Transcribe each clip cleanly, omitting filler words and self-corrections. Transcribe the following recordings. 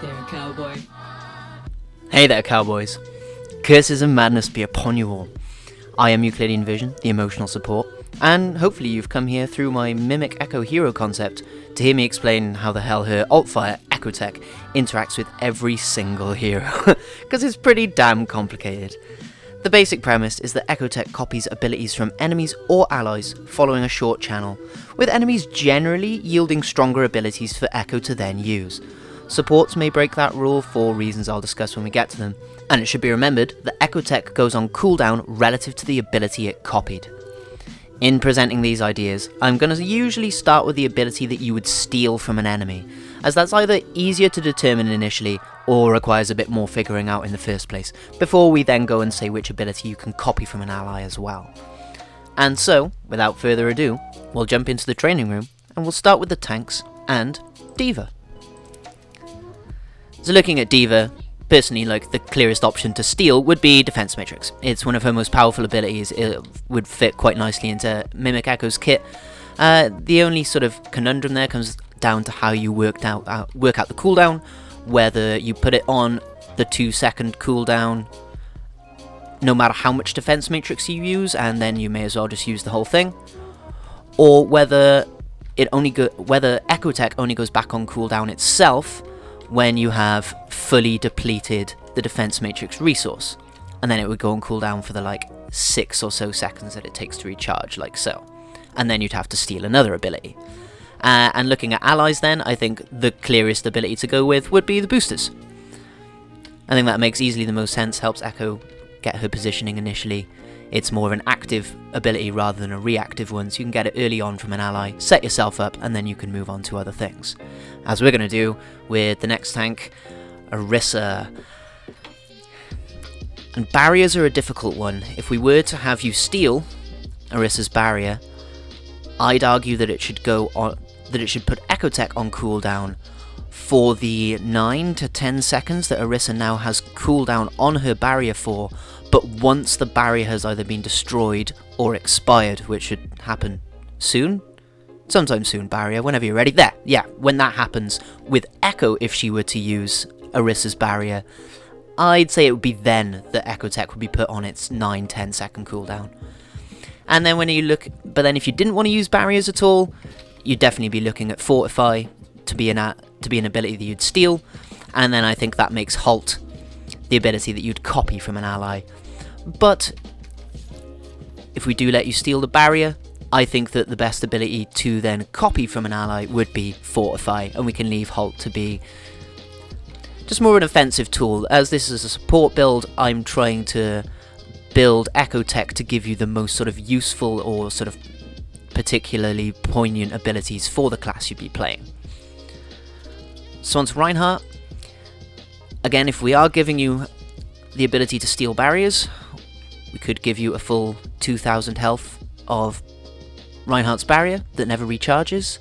there, cowboy. Hey there, cowboys. Curses and madness be upon you all. I am Euclidean Vision, the emotional support, and hopefully you've come here through my Mimic Echo Hero concept to hear me explain how the hell her Altfire Echo Tech interacts with every single hero, because it's pretty damn complicated. The basic premise is that Echo Tech copies abilities from enemies or allies following a short channel, with enemies generally yielding stronger abilities for Echo to then use. Supports may break that rule for reasons I'll discuss when we get to them, and it should be remembered that Echo Tech goes on cooldown relative to the ability it copied. In presenting these ideas, I'm going to usually start with the ability that you would steal from an enemy, as that's either easier to determine initially or requires a bit more figuring out in the first place, before we then go and say which ability you can copy from an ally as well. And so, without further ado, we'll jump into the training room and we'll start with the tanks and D.Va. So looking at D.Va, personally, like, the clearest option to steal would be Defense Matrix. It's one of her most powerful abilities. It would fit quite nicely into Mimic Echo's kit. The only sort of conundrum there comes down to how you work out the cooldown, whether you put it on the 2-second cooldown no matter how much Defense Matrix you use, and then you may as well just use the whole thing, or whether Echo Tech only goes back on cooldown itself when you have fully depleted the Defense Matrix resource, and then it would go on cooldown for the 6 or so seconds that it takes to recharge, like so, and then you'd have to steal another ability. And looking at allies then, I think the clearest ability to go with would be the boosters. I think that makes easily the most sense, helps Echo get her positioning initially. It's more of an active ability rather than a reactive one, so you can get it early on from an ally, set yourself up, and then you can move on to other things. As we're going to do with the next tank, Orisa. And barriers are a difficult one. If we were to have you steal Orisa's barrier, I'd argue that it should put Echo Tech on cooldown for the 9 to 10 seconds that Orisa now has cooldown on her barrier for, but once the barrier has either been destroyed or expired, which should happen soon. Sometime soon, barrier, whenever you're ready. There, yeah, when that happens with Echo, if she were to use Orisa's barrier, I'd say it would be then that Echo Tech would be put on its 9-10 second cooldown. And then if you didn't want to use barriers at all, you'd definitely be looking at Fortify to be an ability that you'd steal, and then I think that makes Halt the ability that you'd copy from an ally. But if we do let you steal the barrier, I think that the best ability to then copy from an ally would be Fortify, and we can leave Halt to be just more an offensive tool. As this is a support build, I'm trying to build Echo Tech to give you the most sort of useful or sort of particularly poignant abilities for the class you'd be playing. So onto Reinhardt. Again, if we are giving you the ability to steal barriers, we could give you a full 2000 health of Reinhardt's barrier that never recharges,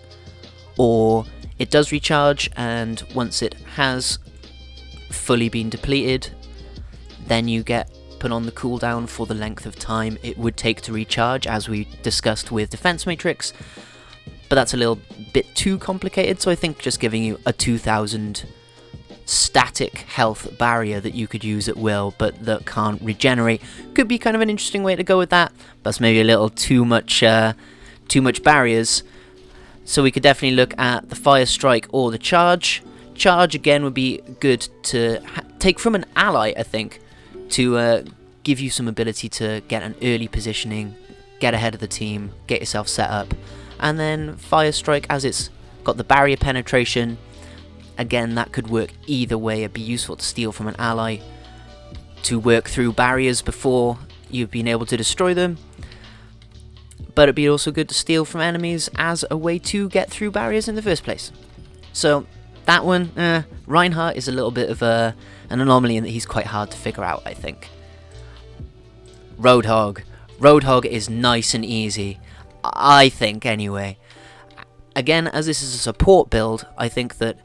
or it does recharge, and once it has fully been depleted, then you get put on the cooldown for the length of time it would take to recharge, as we discussed with Defense Matrix. But that's a little bit too complicated, so I think just giving you a 2000 static health barrier that you could use at will but that can't regenerate could be kind of an interesting way to go with that. That's maybe a little too much barriers. So we could definitely look at the Fire Strike or the Charge. Charge again would be good to take from an ally, I think, to give you some ability to get an early positioning, get ahead of the team, get yourself set up. And then Fire Strike, as it's got the barrier penetration, again, that could work either way. It'd be useful to steal from an ally to work through barriers before you've been able to destroy them, but it'd be also good to steal from enemies as a way to get through barriers in the first place. So that one, Reinhardt is a little bit of an anomaly in that he's quite hard to figure out, I think. Roadhog. Roadhog is nice and easy, I think, anyway. Again, as this is a support build, I think that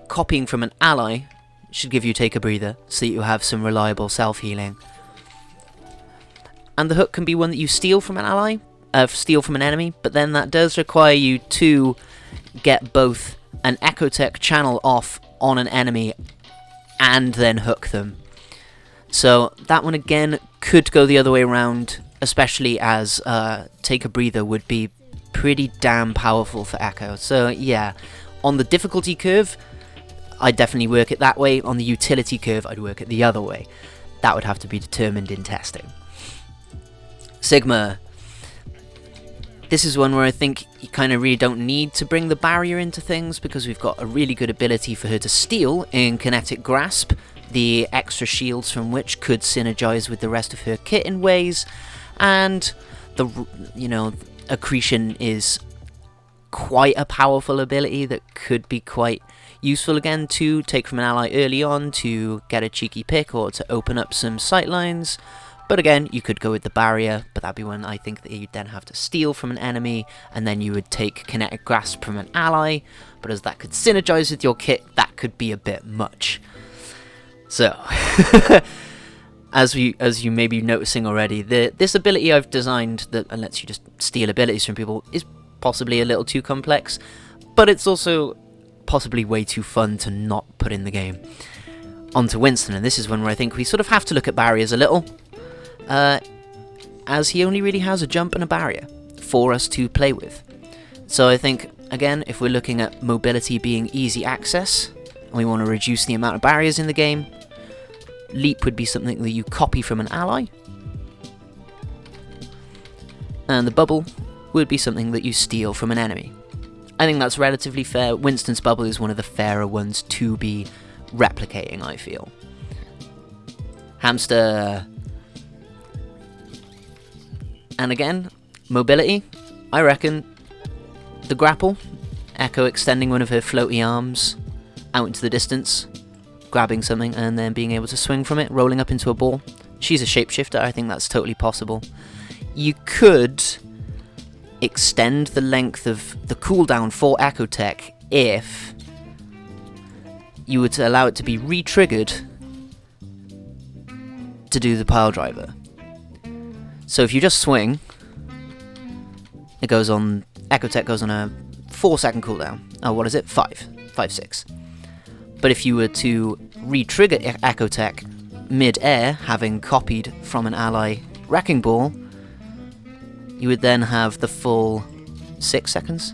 copying from an ally should give you take a breather, so that you have some reliable self-healing. And the hook can be one that you steal from an ally, steal from an enemy, but then that does require you to get both an Echo Tech channel off on an enemy and then hook them. So that one again could go the other way around, especially as Take a Breather would be pretty damn powerful for Echo. So yeah, on the difficulty curve, I'd definitely work it that way. On the utility curve, I'd work it the other way. That would have to be determined in testing. Sigma. This is one where I think you kind of really don't need to bring the barrier into things, because we've got a really good ability for her to steal in Kinetic Grasp, the extra shields from which could synergize with the rest of her kit in ways, and the, you know, Accretion is quite a powerful ability that could be quite useful again to take from an ally early on to get a cheeky pick or to open up some sightlines. But again, you could go with the barrier, but that'd be one I think that you'd then have to steal from an enemy, and then you would take Kinetic Grasp from an ally, but as that could synergize with your kit, that could be a bit much. So, as you may be noticing already, this ability I've designed that lets you just steal abilities from people is possibly a little too complex, but it's also possibly way too fun to not put in the game. On to Winston, and this is one where I think we sort of have to look at barriers a little, as he only really has a jump and a barrier for us to play with. So I think, again, if we're looking at mobility being easy access, and we want to reduce the amount of barriers in the game, Leap would be something that you copy from an ally, and the Bubble would be something that you steal from an enemy. I think that's relatively fair. Winston's Bubble is one of the fairer ones to be replicating, I feel. Hamster. And again, mobility, I reckon the grapple, Echo extending one of her floaty arms out into the distance, grabbing something and then being able to swing from it, rolling up into a ball. She's a shapeshifter, I think that's totally possible. You could extend the length of the cooldown for Echo Tech if you were to allow it to be re-triggered to do the pile driver. So if you just swing, it goes on, Echo Tech goes on a 4-second cooldown. Oh, what is it? 6. But if you were to re-trigger Echo Tech mid-air, having copied from an ally Wrecking Ball, you would then have the full 6 seconds?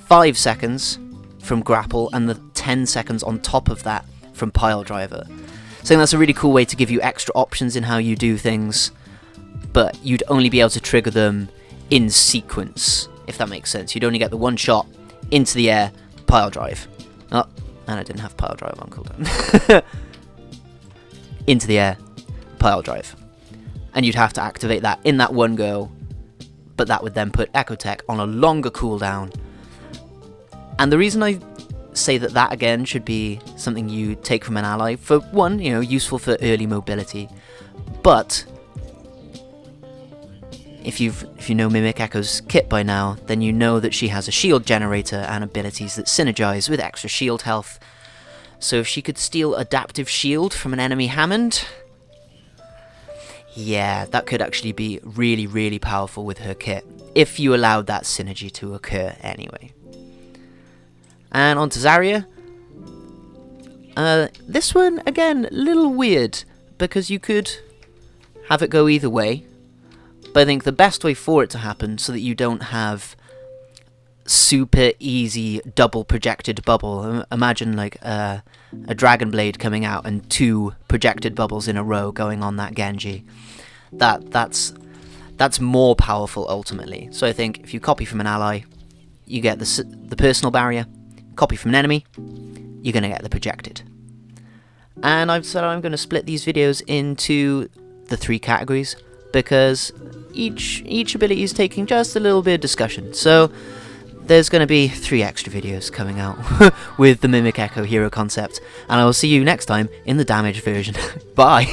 5 seconds from grapple, and the 10 seconds on top of that from pile driver. So I think that's a really cool way to give you extra options in how you do things, but you'd only be able to trigger them in sequence, if that makes sense. You'd only get the one shot into the air, pile drive. Oh, and I didn't have pile drive on cooldown. Into the air, pile drive. And you'd have to activate that in that one go, but that would then put Echo Tech on a longer cooldown. And the reason I say that again should be something you take from an ally, for one, you know, useful for early mobility, but if you know Mimic Echo's kit by now, then you know that she has a shield generator and abilities that synergize with extra shield health. So if she could steal Adaptive Shield from an enemy Hammond, yeah, that could actually be really, really powerful with her kit, if you allowed that synergy to occur anyway. And on to Zarya. This one, again, a little weird, because you could have it go either way. But I think the best way for it to happen, so that you don't have super easy double projected bubble. Imagine like a Dragon Blade coming out and 2 projected bubbles in a row going on that Genji. That's more powerful ultimately. So I think if you copy from an ally, you get the personal barrier. Copy from an enemy, you're going to get the projected. And I've said I'm going to split these videos into the 3 categories, because each ability is taking just a little bit of discussion. So there's going to be 3 extra videos coming out with the Mimic Echo hero concept, and I will see you next time in the damaged version. Bye!